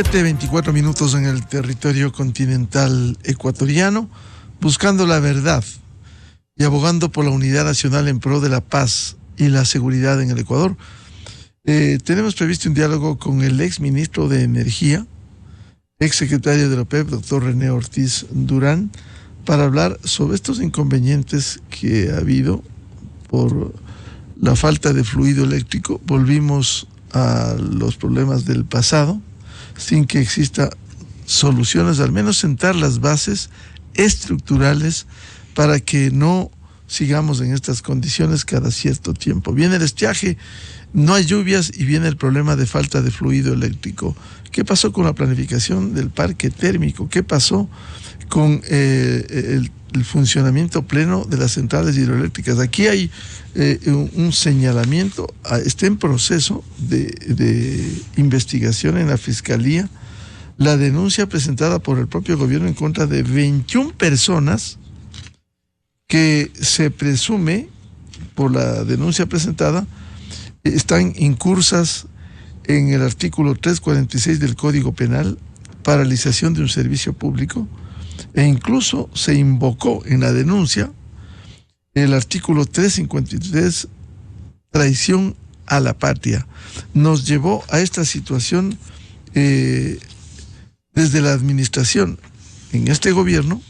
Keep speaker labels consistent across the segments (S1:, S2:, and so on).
S1: 7:24 en el territorio continental ecuatoriano, buscando la verdad y abogando por la unidad nacional en pro de la paz y la seguridad en el Ecuador. Tenemos previsto un diálogo con el ex ministro de Energía, ex secretario de la OPEP, doctor René Ortiz Durán, para hablar sobre estos inconvenientes que ha habido por la falta de fluido eléctrico. Volvimos a los problemas del pasado sin que exista soluciones, al menos sentar las bases estructurales para que no sigamos en estas condiciones cada cierto tiempo. Viene el estiaje, no hay lluvias y viene el problema de falta de fluido eléctrico. ¿Qué pasó con la planificación del parque térmico? ¿Qué pasó con el funcionamiento pleno de las centrales hidroeléctricas? Aquí hay un señalamiento, está en proceso de investigación en la Fiscalía la denuncia presentada por el propio gobierno en contra de 21 personas que se presume, por la denuncia presentada, están incursas en el artículo 346 del Código Penal, paralización de un servicio público, e incluso se invocó en la denuncia el artículo 353, traición a la patria. Nos llevó a esta situación desde la administración en este gobierno,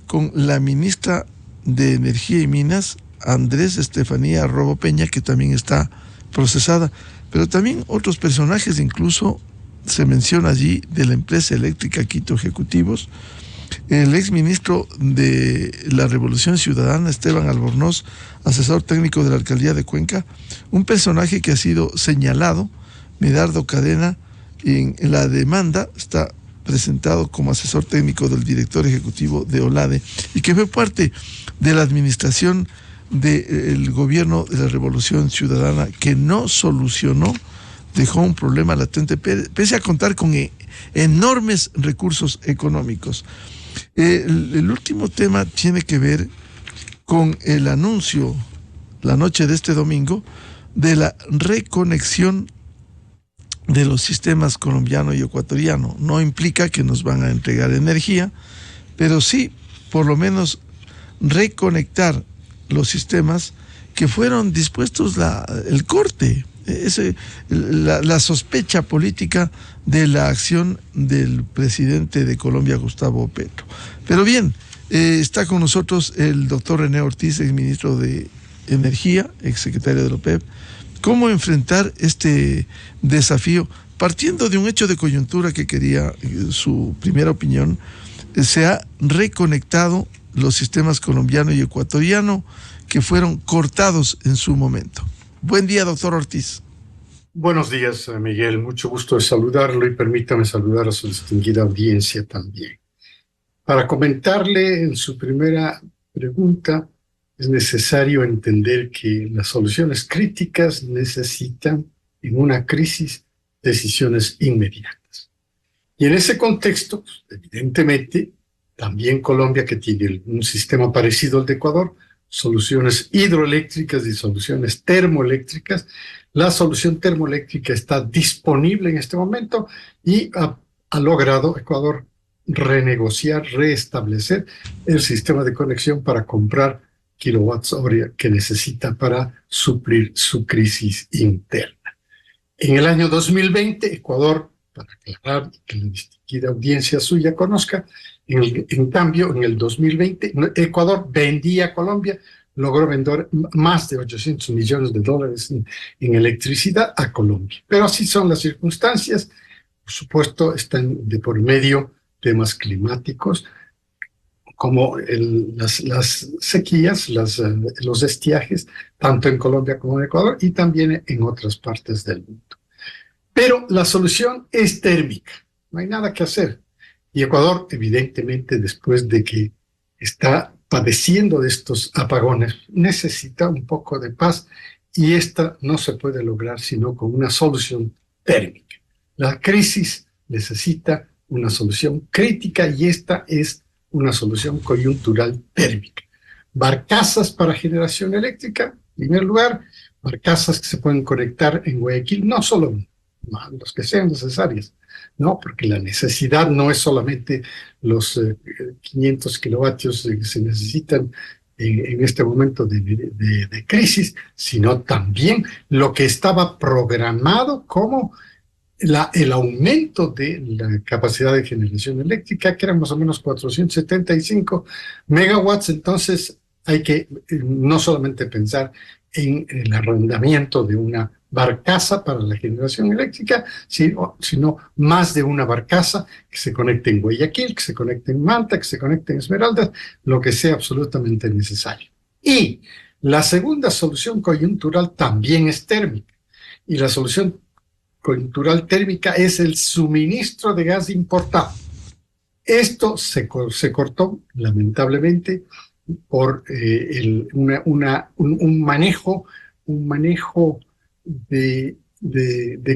S1: con la ministra de Energía y Minas, Andrés Estefanía Robo Peña, que también está procesada, pero también otros personajes, incluso se menciona allí de la empresa eléctrica Quito Ejecutivos, el exministro de la Revolución Ciudadana, Esteban Albornoz, asesor técnico de la Alcaldía de Cuenca, un personaje que ha sido señalado, Medardo Cadena, en la demanda está presentado como asesor técnico del director ejecutivo de OLADE y que fue parte de la administración del gobierno de la Revolución Ciudadana, que no solucionó, dejó un problema latente, pese a contar con enormes recursos económicos. El último tema tiene que ver con el anuncio, la noche de este domingo, de la reconexión de los sistemas colombiano y ecuatoriano. No implica que nos van a entregar energía, pero sí, por lo menos, reconectar los sistemas que fueron dispuestos el corte, la sospecha política de la acción del presidente de Colombia, Gustavo Petro. Pero bien, está con nosotros el doctor René Ortiz, ex ministro de Energía, ex secretario de la OPEP. ¿Cómo enfrentar este desafío? Partiendo de un hecho de coyuntura que quería su primera opinión, se ha reconectado los sistemas colombiano y ecuatoriano que fueron cortados en su momento. Buen día, doctor Ortiz.
S2: Buenos días, Miguel. Mucho gusto de saludarlo y permítame saludar a su distinguida audiencia también. Para comentarle en su primera pregunta, es necesario entender que las soluciones críticas necesitan, en una crisis, decisiones inmediatas. Y en ese contexto, evidentemente, también Colombia, que tiene un sistema parecido al de Ecuador, soluciones hidroeléctricas y soluciones termoeléctricas. La solución termoeléctrica está disponible en este momento y ha logrado Ecuador renegociar, restablecer el sistema de conexión para comprar kilowatts hora que necesita para suplir su crisis interna. En el año 2020, Ecuador, para aclarar y que la distinguida audiencia suya conozca, en cambio, en el 2020, Ecuador vendía a Colombia, logró vender más de $800 millones en electricidad a Colombia. Pero así son las circunstancias. Por supuesto, están de por medio temas climáticos, como las sequías, los estiajes, tanto en Colombia como en Ecuador, y también en otras partes del mundo. Pero la solución es térmica, no hay nada que hacer. Y Ecuador, evidentemente, después de que está padeciendo de estos apagones, necesita un poco de paz, y esta no se puede lograr sino con una solución térmica. La crisis necesita una solución crítica y esta es una solución coyuntural térmica. Barcazas para generación eléctrica, en primer lugar, barcazas que se pueden conectar en Guayaquil, no solo los que sean necesarias, ¿no? Porque la necesidad no es solamente los 500 kilovatios que se necesitan en este momento de crisis, sino también lo que estaba programado como el aumento de la capacidad de generación eléctrica, que eran más o menos 475 megawatts. Entonces hay que no solamente pensar en el arrendamiento de una barcaza para la generación eléctrica, sino más de una barcaza que se conecte en Guayaquil, que se conecte en Manta, que se conecte en Esmeraldas, lo que sea absolutamente necesario. Y la segunda solución coyuntural también es térmica. Y la solución coyuntural térmica es el suministro de gas importado. Esto se cortó, lamentablemente, por un manejo de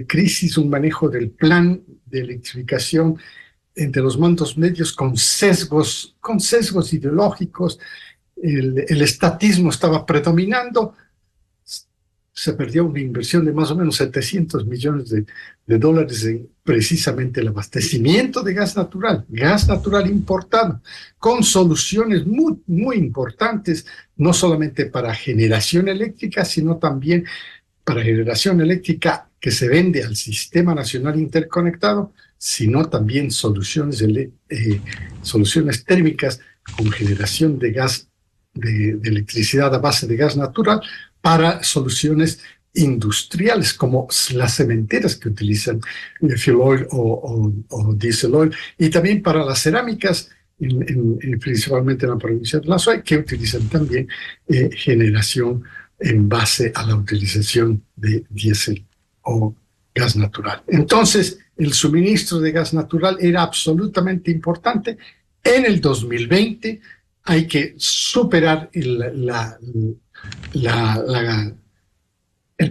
S2: crisis, un manejo del plan de electrificación entre los mandos medios con sesgos ideológicos. El estatismo estaba predominando. Se perdió una inversión de más o menos 700 millones de dólares en precisamente el abastecimiento de gas natural importado, con soluciones muy, muy importantes, no solamente para generación eléctrica, sino también para generación eléctrica que se vende al Sistema Nacional Interconectado, sino también soluciones térmicas con generación de gas, de electricidad a base de gas natural, para soluciones industriales como las cementeras que utilizan fuel oil o diesel oil, y también para las cerámicas, principalmente en la provincia de La Suay, que utilizan también generación en base a la utilización de diésel o gas natural. Entonces, el suministro de gas natural era absolutamente importante. En el 2020 hay que superar el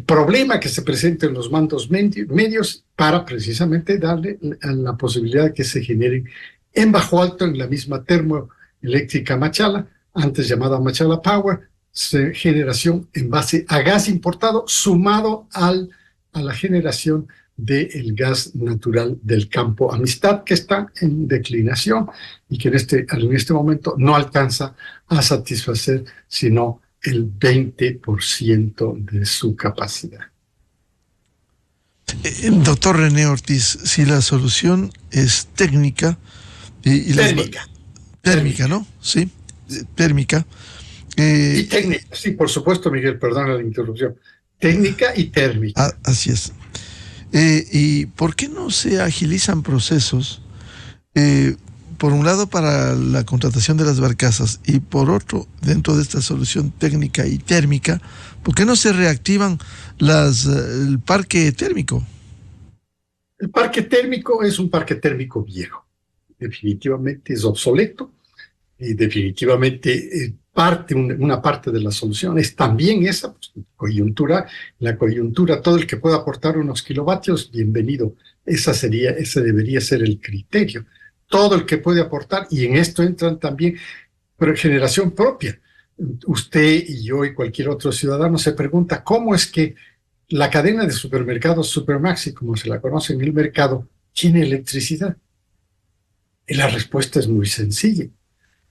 S2: problema que se presenta en los mandos medios para precisamente darle la posibilidad de que se generen en Bajo Alto, en la misma termoeléctrica Machala, antes llamada Machala Power, generación en base a gas importado sumado a la generación del gas natural del campo Amistad, que está en declinación y que en este momento no alcanza a satisfacer sino el 20% de su capacidad.
S1: Doctor René Ortiz, si la solución es técnica térmica, ¿no? Sí, térmica.
S2: Y técnica, sí, por supuesto, Miguel, perdona la interrupción. Técnica y térmica.
S1: Así es. ¿Y por qué no se agilizan procesos? Por un lado, para la contratación de las barcazas, y por otro, dentro de esta solución técnica y térmica, ¿por qué no se reactivan el parque térmico?
S2: El parque térmico es un parque térmico viejo. Definitivamente es obsoleto y definitivamente una parte de la solución es también esa, pues, la coyuntura, todo el que pueda aportar unos kilovatios, bienvenido. Ese debería ser el criterio. Todo el que puede aportar, y en esto entran también generación propia. Usted y yo y cualquier otro ciudadano se pregunta cómo es que la cadena de supermercados Supermaxi, como se la conoce en el mercado, tiene electricidad. Y la respuesta es muy sencilla.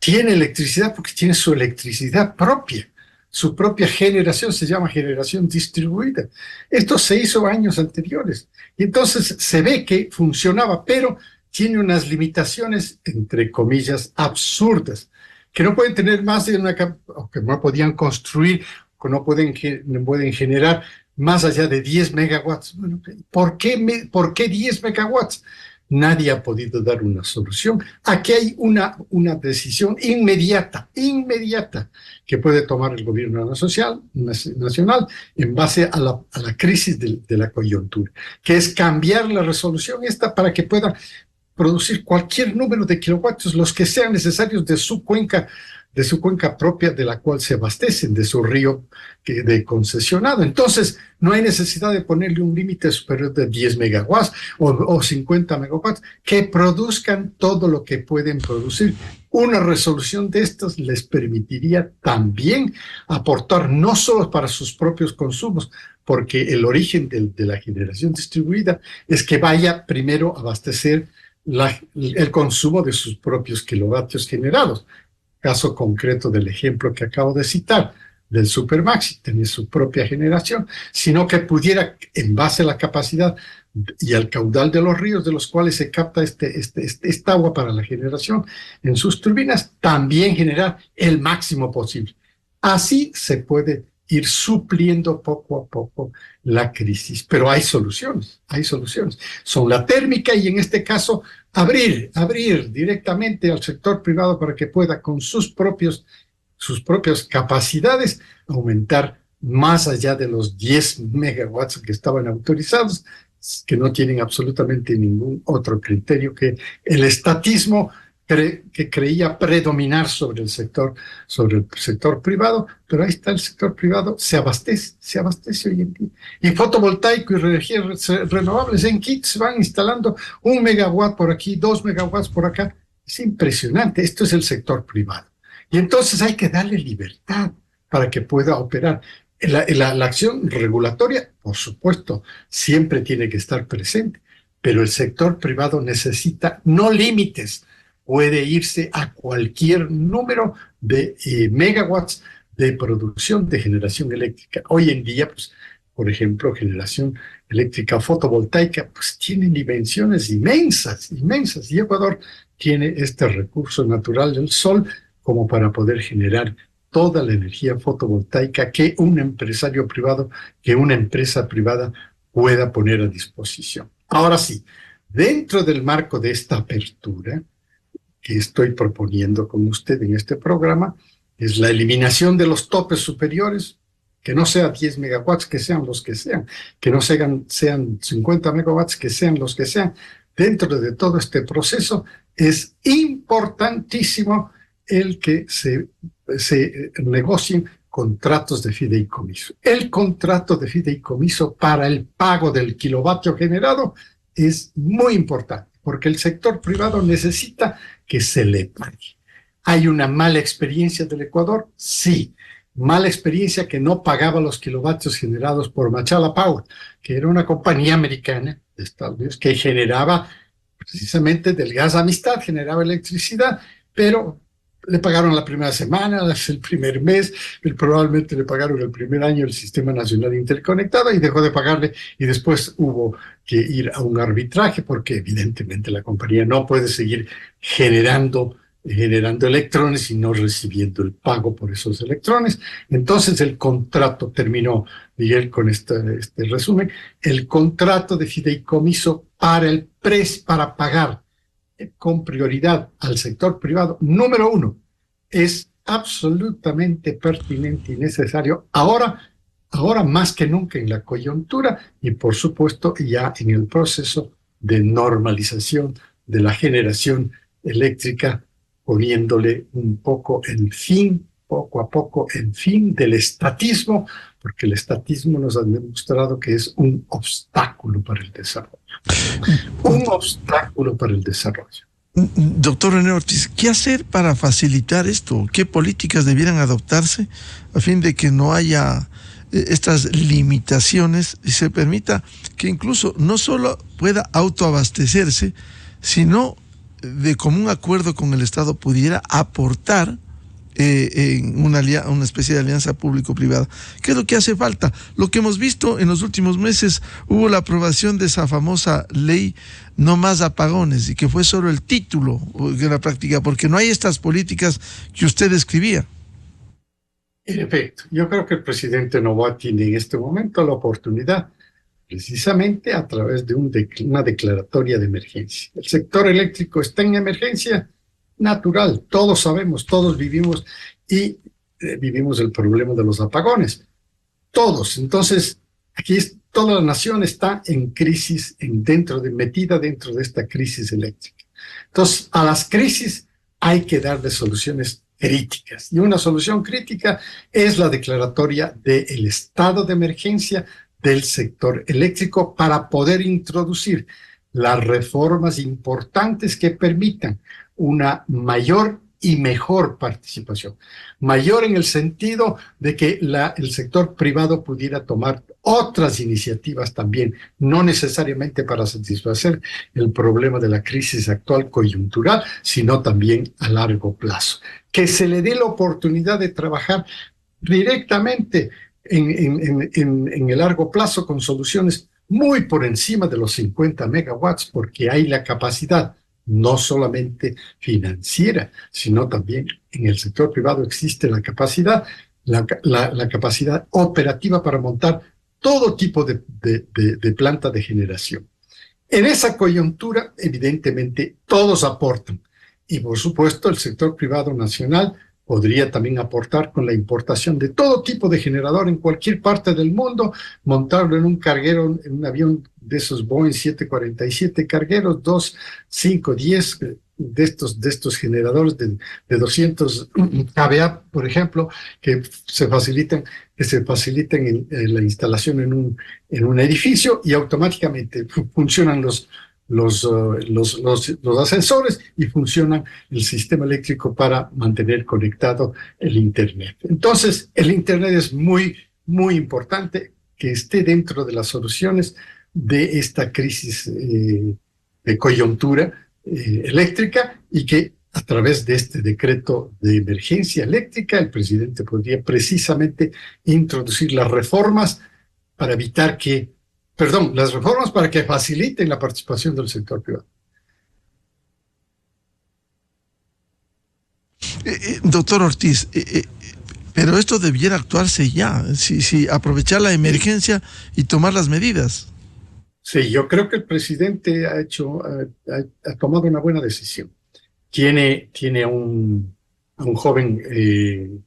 S2: Tiene electricidad porque tiene su electricidad propia. Su propia generación se llama generación distribuida. Esto se hizo años anteriores. Y entonces se ve que funcionaba, pero tiene unas limitaciones, entre comillas, absurdas, que no pueden tener más de o que no podían construir, que no pueden generar más allá de 10 megawatts. Bueno, ¿por qué 10 megawatts? Nadie ha podido dar una solución. Aquí hay una decisión inmediata que puede tomar el gobierno nacional en base a la crisis de la coyuntura, que es cambiar la resolución esta para que pueda producir cualquier número de kilovatios, los que sean necesarios de su cuenca de su cuenca propia de la cual se abastecen, de su río de concesionado. Entonces, no hay necesidad de ponerle un límite superior de 10 megawatts o 50 megawatts, que produzcan todo lo que pueden producir. Una resolución de estas les permitiría también aportar no solo para sus propios consumos, porque el origen de la generación distribuida es que vaya primero a abastecer el consumo de sus propios kilovatios generados. Caso concreto del ejemplo que acabo de citar, del Supermaxi, tiene su propia generación, sino que pudiera, en base a la capacidad y al caudal de los ríos de los cuales se capta esta agua para la generación en sus turbinas, también generar el máximo posible. Así se puede ir supliendo poco a poco la crisis, pero hay soluciones. Son la térmica y en este caso abrir directamente al sector privado para que pueda con sus propias capacidades aumentar más allá de los 10 megawatts que estaban autorizados, que no tienen absolutamente ningún otro criterio que el estatismo que creía predominar sobre el sector privado, pero ahí está el sector privado, se abastece hoy en día. Y fotovoltaico y energías renovables en kits van instalando 1 megawatt por aquí, 2 megawatts por acá. Es impresionante, esto es el sector privado. Y entonces hay que darle libertad para que pueda operar. La acción regulatoria, por supuesto, siempre tiene que estar presente, pero el sector privado necesita no límites, puede irse a cualquier número de megawatts de producción de generación eléctrica. Hoy en día, pues, por ejemplo, generación eléctrica fotovoltaica, pues tienen dimensiones inmensas. Y Ecuador tiene este recurso natural del sol como para poder generar toda la energía fotovoltaica que un empresario privado, que una empresa privada pueda poner a disposición. Ahora sí, dentro del marco de esta apertura que estoy proponiendo con usted en este programa, es la eliminación de los topes superiores, que no sea 10 megawatts, que sean los que sean, que no sean 50 megawatts, que sean los que sean. Dentro de todo este proceso es importantísimo el que se negocien contratos de fideicomiso. El contrato de fideicomiso para el pago del kilovatio generado es muy importante, porque el sector privado necesita que se le pague. ¿Hay una mala experiencia del Ecuador? Sí. Mala experiencia que no pagaba los kilovatios generados por Machala Power, que era una compañía americana de Estados Unidos que generaba precisamente del gas Amistad, generaba electricidad, pero le pagaron la primera semana, el primer mes, probablemente le pagaron el primer año el Sistema Nacional Interconectado y dejó de pagarle, y después hubo que ir a un arbitraje porque evidentemente la compañía no puede seguir generando electrones y no recibiendo el pago por esos electrones. Entonces el contrato terminó, Miguel, con este resumen, el contrato de fideicomiso para pagar con prioridad al sector privado, número uno, es absolutamente pertinente y necesario ahora más que nunca en la coyuntura y por supuesto ya en el proceso de normalización de la generación eléctrica, poniéndole un poco poco a poco en fin del estatismo, porque el estatismo nos ha demostrado que es un obstáculo para el desarrollo. Un obstáculo para el desarrollo.
S1: Doctor René Ortiz, ¿qué hacer para facilitar esto? ¿Qué políticas debieran adoptarse a fin de que no haya estas limitaciones y se permita que incluso no solo pueda autoabastecerse, sino de común acuerdo con el Estado pudiera aportar en una especie de alianza público-privada? ¿Qué es lo que hace falta? Lo que hemos visto en los últimos meses, hubo la aprobación de esa famosa ley No Más Apagones, y que fue solo el título de la práctica, porque no hay estas políticas que usted describía.
S2: En efecto, yo creo que el presidente Noboa tiene en este momento la oportunidad, precisamente a través de una declaratoria de emergencia. El sector eléctrico está en emergencia natural, todos sabemos, todos vivimos vivimos el problema de los apagones, todos. Entonces, toda la nación está en crisis, metida dentro de esta crisis eléctrica. Entonces, a las crisis hay que darle soluciones críticas. Y una solución crítica es la declaratoria del estado de emergencia del sector eléctrico para poder introducir las reformas importantes que permitan una mayor y mejor participación. Mayor en el sentido de que el sector privado pudiera tomar otras iniciativas también, no necesariamente para satisfacer el problema de la crisis actual coyuntural, sino también a largo plazo. Que se le dé la oportunidad de trabajar directamente en el largo plazo con soluciones muy por encima de los 50 megawatts, porque hay la capacidad no solamente financiera, sino también en el sector privado existe la capacidad, la capacidad operativa para montar todo tipo de planta de generación. En esa coyuntura, evidentemente, todos aportan. Y, por supuesto, el sector privado nacional podría también aportar con la importación de todo tipo de generador en cualquier parte del mundo, montarlo en un carguero, en un avión de esos Boeing 747 cargueros, 2, 5, 10 de estos generadores de 200 kVA, por ejemplo, que se facilitan en la instalación en un edificio y automáticamente funcionan los ascensores y funciona el sistema eléctrico para mantener conectado el Internet. Entonces, el Internet es muy, muy importante que esté dentro de las soluciones de esta crisis de coyuntura eléctrica y que a través de este decreto de emergencia eléctrica el presidente podría precisamente introducir las reformas para evitar las reformas para que faciliten la participación del sector privado.
S1: Doctor Ortiz, pero esto debiera actuarse ya, aprovechar la emergencia y tomar las medidas.
S2: Sí, yo creo que el presidente ha tomado una buena decisión. Tiene a un joven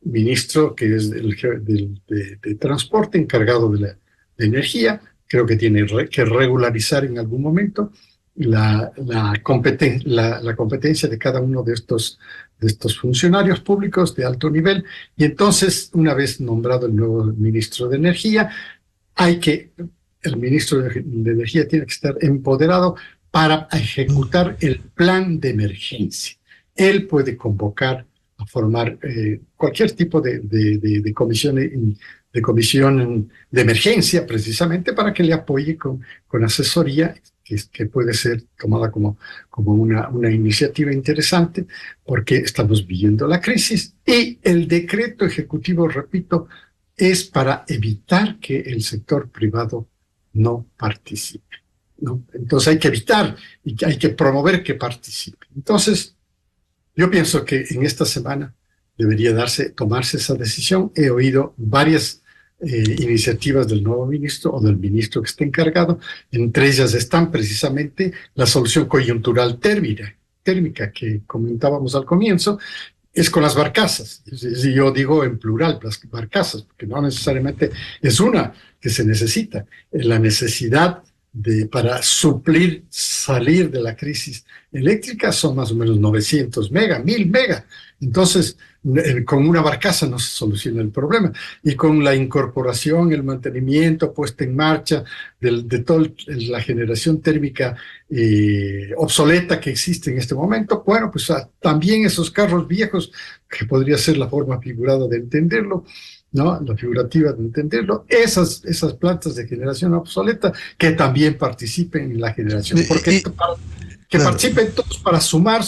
S2: ministro que es de transporte encargado de energía. Creo que tiene que regularizar en algún momento la competencia de cada uno de estos funcionarios públicos de alto nivel. Y entonces, una vez nombrado el nuevo ministro de Energía, el ministro de Energía tiene que estar empoderado para ejecutar el plan de emergencia. Él puede convocar a formar cualquier tipo de comisión de emergencia, precisamente para que le apoye con asesoría, que puede ser tomada como una iniciativa interesante, porque estamos viviendo la crisis. Y el decreto ejecutivo, repito, es para evitar que el sector privado no participe, ¿no? Entonces hay que evitar y hay que promover que participe. Entonces, yo pienso que en esta semana debería tomarse esa decisión. He oído varias iniciativas del nuevo ministro o del ministro que esté encargado. Entre ellas están precisamente la solución coyuntural térmica que comentábamos al comienzo, es con las barcazas. Yo digo en plural, las barcazas, porque no necesariamente es una que se necesita. La necesidad para salir de la crisis eléctrica son más o menos 900 mega, 1000 mega. Entonces, con una barcaza no se soluciona el problema. Y con la incorporación, el mantenimiento, puesta en marcha de toda la generación térmica obsoleta que existe en este momento, bueno, pues también esos carros viejos, que podría ser la forma figurada de entenderlo, ¿no? La figurativa de entenderlo, esas plantas de generación obsoleta que también participen en la generación. Porque que participen todos para sumar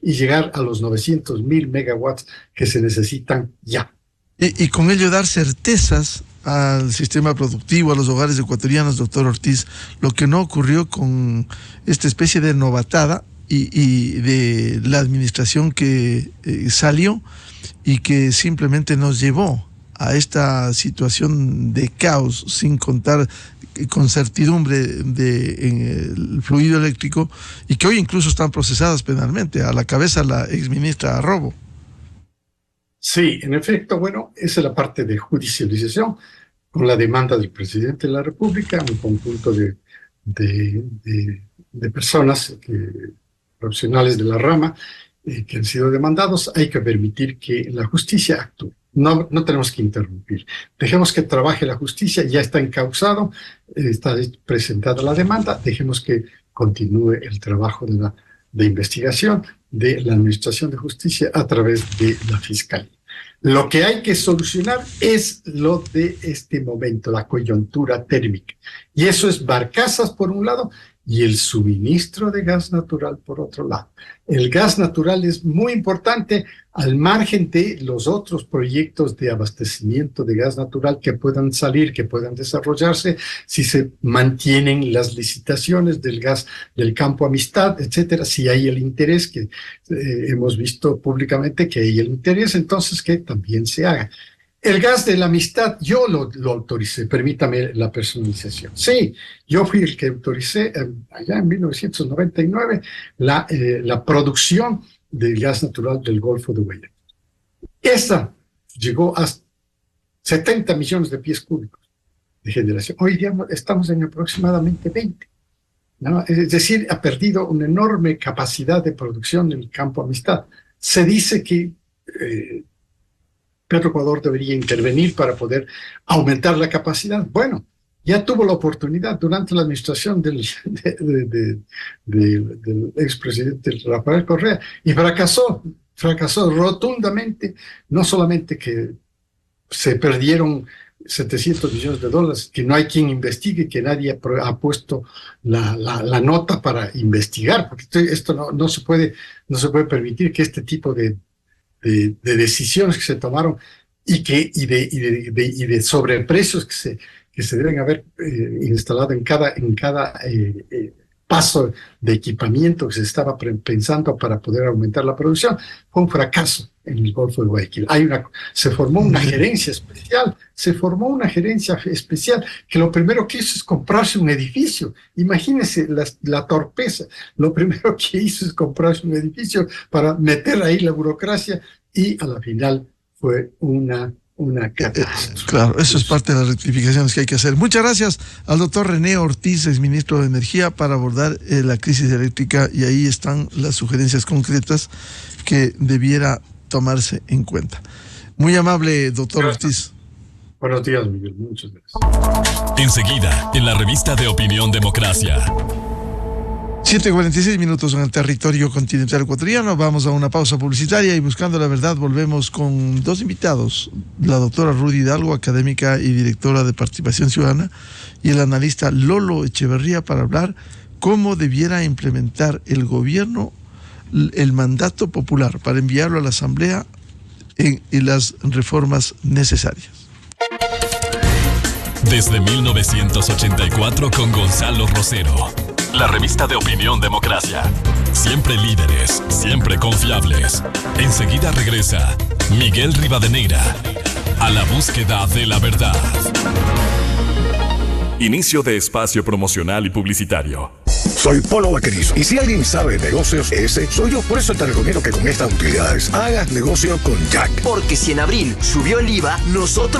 S2: y llegar a los 900,000 megawatts que se necesitan ya.
S1: Y con ello dar certezas al sistema productivo, a los hogares ecuatorianos, doctor Ortiz, lo que no ocurrió con esta especie de novatada y de la administración que salió y que simplemente nos llevó a esta situación de caos, sin contar con certidumbre en el fluido eléctrico, y que hoy incluso están procesadas penalmente, a la cabeza la exministra Robo.
S2: Sí, en efecto, bueno, esa es la parte de judicialización, con la demanda del presidente de la República, un conjunto de personas profesionales de la rama, que han sido demandados, hay que permitir que la justicia actúe. No tenemos que interrumpir. Dejemos que trabaje la justicia, ya está encausado, está presentada la demanda, dejemos que continúe el trabajo de investigación de la Administración de Justicia a través de la Fiscalía. Lo que hay que solucionar es lo de este momento, la coyuntura térmica. Y eso es barcazas por un lado y el suministro de gas natural por otro lado. El gas natural es muy importante al margen de los otros proyectos de abastecimiento de gas natural que puedan salir, que puedan desarrollarse, si se mantienen las licitaciones del gas del Campo Amistad, etcétera, si hay el interés, que hemos visto públicamente que hay el interés, entonces que también se haga. El gas de la amistad, yo lo autoricé, permítame la personalización. Sí, yo fui el que autoricé allá en 1999 la producción del gas natural del Golfo de Guayaquil. Esa llegó a 70 millones de pies cúbicos de generación. Hoy día estamos en aproximadamente 20. ¿No? Es decir, ha perdido una enorme capacidad de producción en el Campo Amistad. Se dice que Petroecuador debería intervenir para poder aumentar la capacidad. Bueno, ya tuvo la oportunidad durante la administración del expresidente Rafael Correa y fracasó rotundamente. No solamente que se perdieron 700 millones de dólares, que no hay quien investigue, que nadie ha puesto la nota para investigar, porque esto no se puede permitir que este tipo de decisiones que se tomaron y de sobreprecios que se deben haber instalado en cada paso de equipamiento que se estaba pensando para poder aumentar la producción, fue un fracaso en el Golfo de Guayaquil. Se formó una gerencia especial que lo primero que hizo es comprarse un edificio. Imagínense la torpeza. Lo primero que hizo es comprarse un edificio para meter ahí la burocracia y a la final fue una catástrofe.
S1: Claro, eso es parte de las rectificaciones que hay que hacer. Muchas gracias al doctor René Ortiz, exministro de Energía, para abordar la crisis eléctrica, y ahí están las sugerencias concretas que debiera tomarse en cuenta. Muy amable, doctor Ortiz.
S2: Buenos días, Miguel. Muchas gracias.
S3: Enseguida, en la revista de Opinión Democracia.
S1: 7:46 minutos en el territorio continental ecuatoriano. Vamos a una pausa publicitaria y buscando la verdad volvemos con dos invitados. La doctora Rudy Hidalgo, académica y directora de Participación Ciudadana, y el analista Lolo Echeverría, para hablar cómo debiera implementar el gobierno el mandato popular para enviarlo a la Asamblea en las reformas necesarias.
S3: Desde 1984 con Gonzalo Rosero. La revista de Opinión Democracia. Siempre líderes, siempre confiables. Enseguida regresa Miguel Rivadeneira a la búsqueda de la verdad. Inicio de espacio promocional y publicitario.
S4: Soy Polo Vaquerizo. Y si alguien sabe de negocios, ese soy yo. Por eso te recomiendo que con estas utilidades hagas negocio con Jack.
S5: Porque si en abril subió el IVA, nosotros